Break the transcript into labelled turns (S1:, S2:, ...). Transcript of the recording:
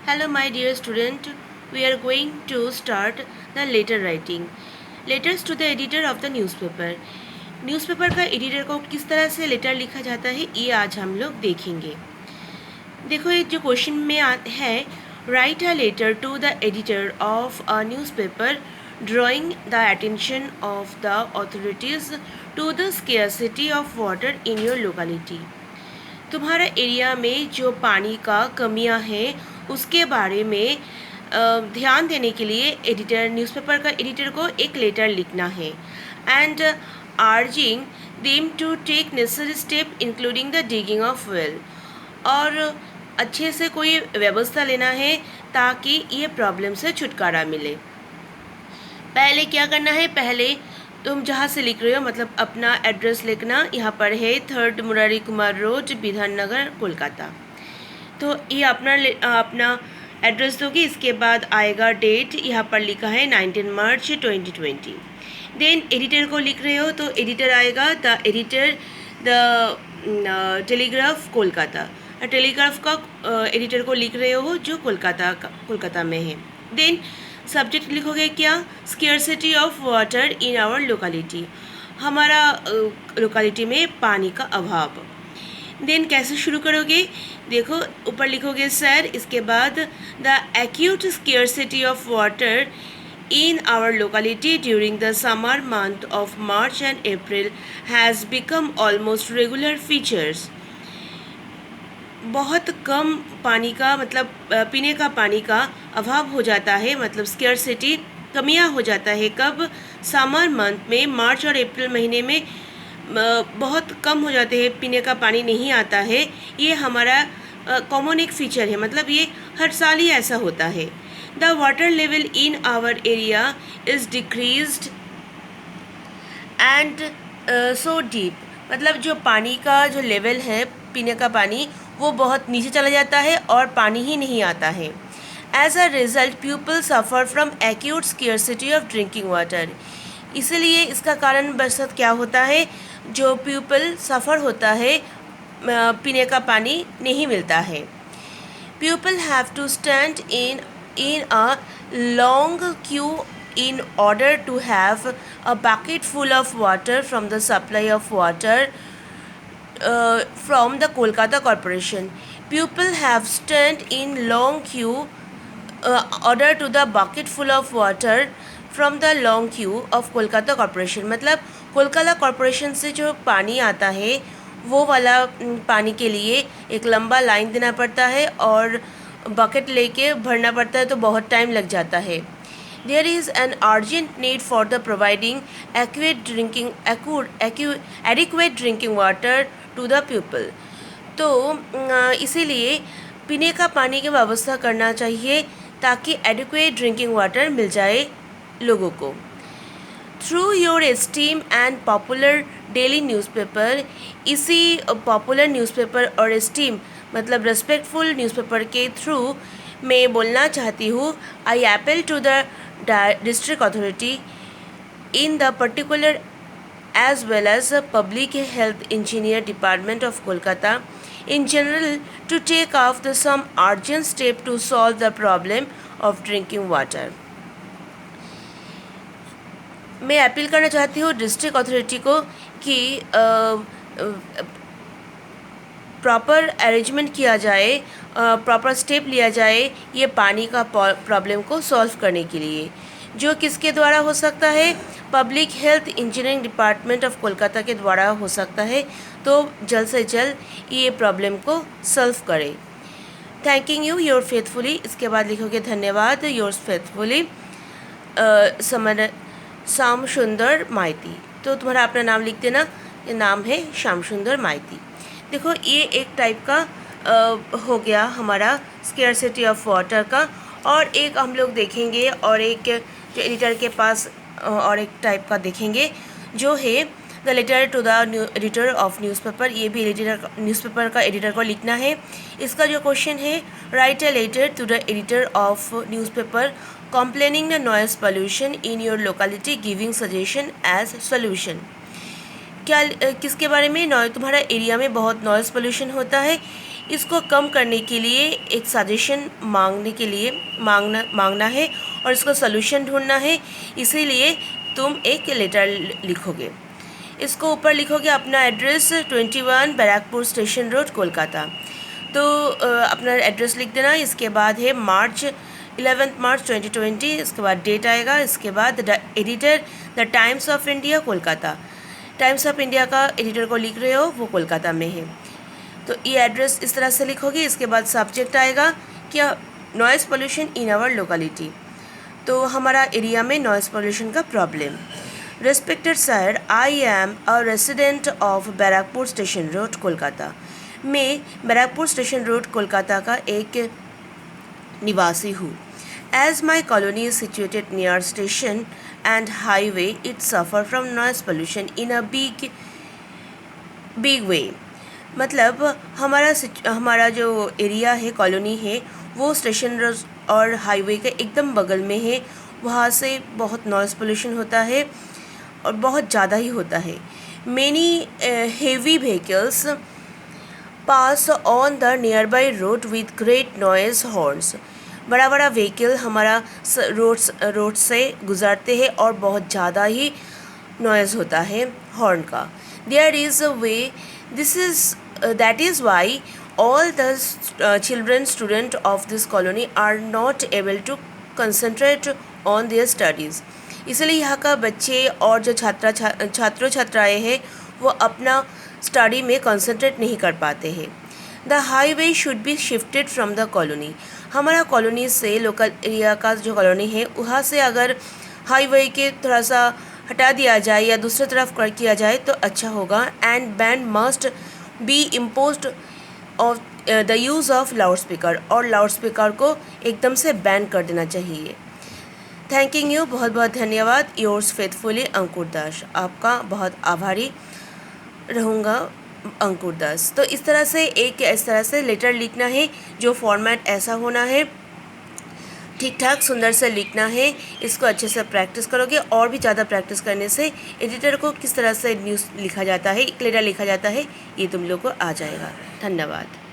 S1: Hello, my dear student. We are going to start the letter writing. Letters to the editor of the newspaper. Newspaper का editor को किस तरह से letter लिखा जाता है ये आज हम लोग देखेंगे। देखो ये जो क्वेश्चन में है, write a letter to the editor of a newspaper drawing the attention of the authorities to the scarcity of water in your locality. तुम्हारा एरिया में जो पानी का कमियां हैं उसके बारे में ध्यान देने के लिए एडिटर न्यूज़पेपर का एडिटर को एक लेटर लिखना है and urging them to take necessary step including the digging of well, और अच्छे से कोई व्यवस्था लेना है ताकि ये प्रॉब्लम से छुटकारा मिले। पहले क्या करना है, पहले तुम जहाँ से लिख रहे हो मतलब अपना एड्रेस लिखना। यहाँ पर है 3 मुरारी कुमार रोड, बिधाननगर, कोलकाता। तो ये अपना एड्रेस दोगे। इसके बाद आएगा डेट, यहाँ पर लिखा है 19 मार्च 2020। देन एडिटर को लिख रहे हो तो एडिटर आएगा the editor the telegraph Kolkata. Telegraph का एडिटर को लिख रहे हो जो कोलकाता में है। देन सब्जेक्ट लिखोगे क्या, scarcity of water in our locality, हमारा लोकेलिटी में पानी का अभाव। देन कैसे शुरू करोगे, देखो ऊपर लिखोगे सर, इसके बाद the acute scarcity of water in our locality during the summer month of March and April has become almost regular features। बहुत कम पानी का मतलब पीने का पानी का अभाव हो जाता है, मतलब स्केर्सिटी कमियां हो जाता है। कब, समर मंथ में, मार्च और अप्रैल महीने में बहुत कम हो जाते हैं, पीने का पानी नहीं आता है। ये हमारा कॉमन एक फीचर है, मतलब ये हर साल ही ऐसा होता है। The water level in our area is decreased and so deep, मतलब जो पानी का जो लेवल है, पीने का पानी, वो बहुत नीचे चला जाता है और पानी ही नहीं आता है। As a result people suffer from acute scarcity of drinking water. इसलिए इसका कारण बरसत क्या होता है, जो पीपल सफ़र होता है, पीने का पानी नहीं मिलता है। People have to stand in a long queue in order to have a bucket full of water from the supply of water from the Kolkata Corporation. People have stand in long queue order to the bucket full of water from the long queue of Kolkata Corporation। मतलब Kolkata corporation से जो पानी आता है वो वाला पानी के लिए एक लंबा लाइन देना पड़ता है और बकेट लेके भरना पड़ता है, तो बहुत टाइम लग जाता है। There is an urgent need for the providing adequate drinking water to the people. तो इसीलिए पीने का पानी की व्यवस्था करना चाहिए ताकि एडिक्वेट ड्रिंकिंग वाटर मिल जाए लोगों को। Through your esteem and popular daily newspaper, इसी पॉपुलर न्यूज़पेपर और एस्टीम मतलब रेस्पेक्टफुल न्यूज़पेपर के थ्रू मैं बोलना चाहती हूँ, I appeal to the district authority in the particular as well as public health engineer department of Kolkata in general to take off the some urgent step to solve the problem of drinking water. मैं appeal करना चाहती हूँ district authority को कि proper arrangement किया जाए, proper step लिया जाए ये पानी का प्रॉब्लम को सॉल्व करने के लिए, जो किसके द्वारा हो सकता है, public health engineering department of Kolkata के द्वारा हो सकता है। तो जल्द से जल्द ये प्रॉब्लम को सॉल्व करें। थैंकिंग यू योर फेथफुली, इसके बाद लिखोगे धन्यवाद योर्स फेथफुली श्याम सुंदर माइती। तो तुम्हारा अपना नाम लिख देना, ये नाम है श्याम सुंदर माइती। देखो ये एक टाइप का हो गया हमारा स्केर्सिटी ऑफ वाटर का, और एक हम लोग देखेंगे और एक जो एडिटर के पास और एक टाइप का देखेंगे जो है the letter to the editor of newspaper. ये भी एडिटर न्यूज़पेपर का एडिटर को लिखना है। इसका जो क्वेश्चन है, write a letter to the editor of newspaper complaining the noise pollution in your locality giving suggestion as solution. क्या किसके बारे में, तुम्हारा एरिया में बहुत नॉइज़ पोल्यूशन होता है, इसको कम करने के लिए एक सजेशन मांगना है और इसको सॉल्यूशन ढूंढना है। इसीलिए तुम एक लेटर लिखोगे। इसको ऊपर लिखोगे अपना address 21 Barrackpore station road Kolkata. तो अपना एड्रेस लिख देना। इसके बाद है 11 मार्च 2020। इसके बाद डेट आएगा। इसके बाद the editor the times of India Kolkata. Times of India का एडिटर को लिख रहे हो, वो कोलकाता में है। तो ये एड्रेस इस तरह से लिखोगे। इसके बाद सब्जेक्ट आएगा क्या, noise pollution in our locality. तो हमारा एरिया में नॉइज़ पोल्यूशन का problem. Respected sir, I am a resident of Barrackpore station road Kolkata. मैं बैरकपुर स्टेशन रोड कोलकाता का एक निवासी हूँ। As my colony is situated near station and highway, it suffer from noise pollution in a big way. मतलब हमारा जो area है, colony है, वो स्टेशन और हाईवे के एकदम बगल में है। वहाँ से बहुत नॉइज़ पोल्यूशन होता है और बहुत ज़्यादा ही होता है। Many heavy vehicles pass on the near by road with great noise horns. बड़ा बड़ा व्हीकल हमारा रोड से गुजरते हैं और बहुत ज़्यादा ही नॉइज़ होता है हॉर्न का। There is a way, that is why all the children student of this colony are not able to concentrate on their studies। इसलिए यहाँ का बच्चे और जो छात्रों छात्राएँ हैं वो अपना स्टडी में कंसंट्रेट नहीं कर पाते हैं। The highway should be shifted from the colony. हमारा कॉलोनी से, लोकल एरिया का जो कॉलोनी है, वहाँ से अगर हाईवे के थोड़ा सा हटा दिया जाए या दूसरी तरफ कर किया जाए तो अच्छा होगा। And ban must be imposed of the use of loud speaker. और लाउड स्पीकर को एकदम से बैन कर देना चाहिए। थैंकिंग यू, बहुत बहुत धन्यवाद। योर्स फेथफुली अंकुर दास। आपका बहुत आभारी रहूँगा, अंकुर दास। तो इस तरह से लेटर लिखना है। जो फॉर्मेट ऐसा होना है, ठीक ठाक सुंदर से लिखना है। इसको अच्छे से प्रैक्टिस करोगे और भी ज़्यादा प्रैक्टिस करने से एडिटर को किस तरह से न्यूज़ लिखा जाता है, एक लेटर लिखा जाता है, ये तुम लोग को आ जाएगा। धन्यवाद।